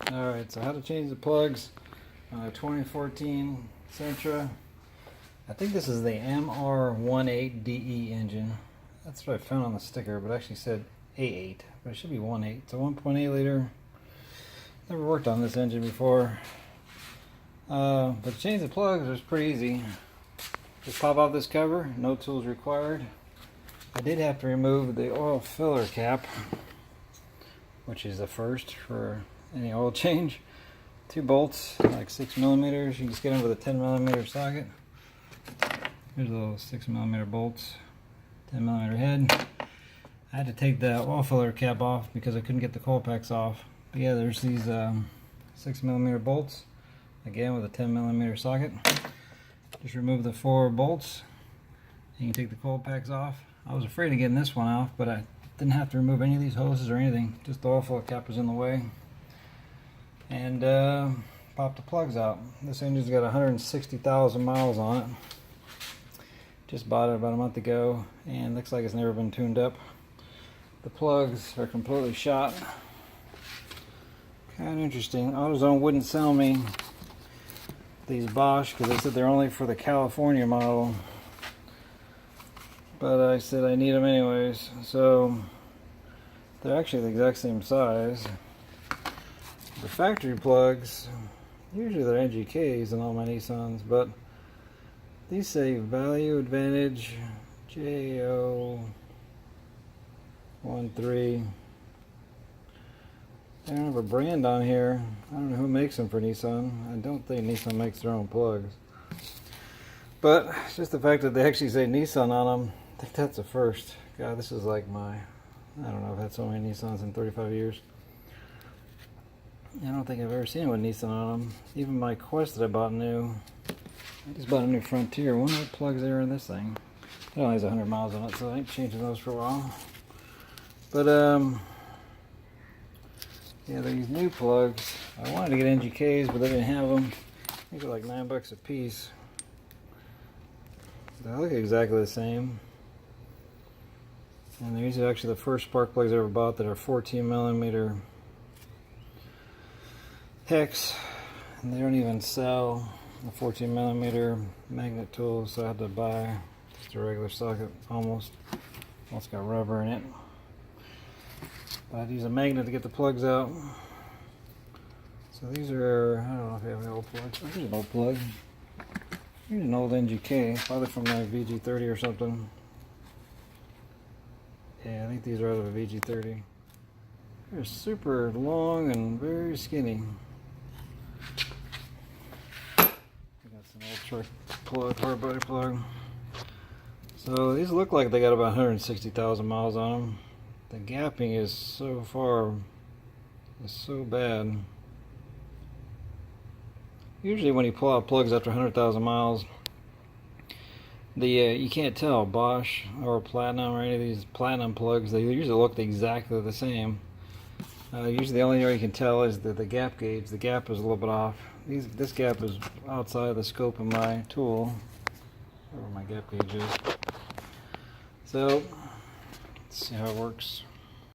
Alright, so how to change the plugs on a 2014 Sentra. I think this is the MRA8DE engine. That's what I found on the sticker, but it actually said A8, but it should be 1.8. It's a 1.8 liter. Never worked on this engine before. But to change the plugs is pretty easy. Just pop off this cover, no tools required. I did have to remove the oil filler cap, which is the first for any oil change. 2 bolts, like 6mm. You can just get them with a 10mm socket. Here's the little 6mm bolts, 10mm head. I had to take the oil filler cap off because I couldn't get the coil packs off. But yeah, there's these 6mm bolts, again with a 10mm socket. Just remove the 4 bolts and you can take the coil packs off. I was afraid of getting this one off, but I didn't have to remove any of these hoses or anything. Just the oil filler cap was in the way. And pop the plugs out. This engine's got 160,000 miles on it. Just bought it about a month ago and looks like it's never been tuned up. The plugs are completely shot. Kind of interesting. AutoZone wouldn't sell me these Bosch because they said they're only for the California model. But I said I need them anyways. So they're actually the exact same size. The factory plugs, usually they're NGKs in all my Nissans, but these say Value Advantage JO13. They don't have a brand on here. I don't know who makes them for Nissan. I don't think Nissan makes their own plugs. But just the fact that they actually say Nissan on them, I think that's a first. God, this is like I don't know, I've had so many Nissans in 35 years. I don't think I've ever seen one with Nissan on them. Even my Quest that I bought new, I just bought a new Frontier. I wonder what plugs there in this thing. It only has 100 miles on it, so I ain't changing those for a while. But yeah, these new plugs, I wanted to get NGKs, but they didn't have them. These are like $9 a piece. They look exactly the same. And these are actually the first spark plugs I ever bought that are 14mm hex, and they don't even sell a 14mm magnet tool, so I had to buy just a regular socket. Almost got rubber in it, but I'd use a magnet to get the plugs out. So these are, I don't know if you have any old plugs. Here's an old plug. Here's an old NGK, probably from my VG30 or something. Yeah, I think these are out of a VG30. They're super long and very skinny. That's an old truck plug, hard body plug. So these look like they got about 160,000 miles on them. The gapping is so bad. Usually when you pull out plugs after 100,000 miles, you can't tell Bosch or Platinum or any of these Platinum plugs. They usually look exactly the same. Usually the only way you can tell is the gap gauge. The gap is a little bit off. This gap is outside the scope of my tool, where my gap gauge is. So let's see how it works.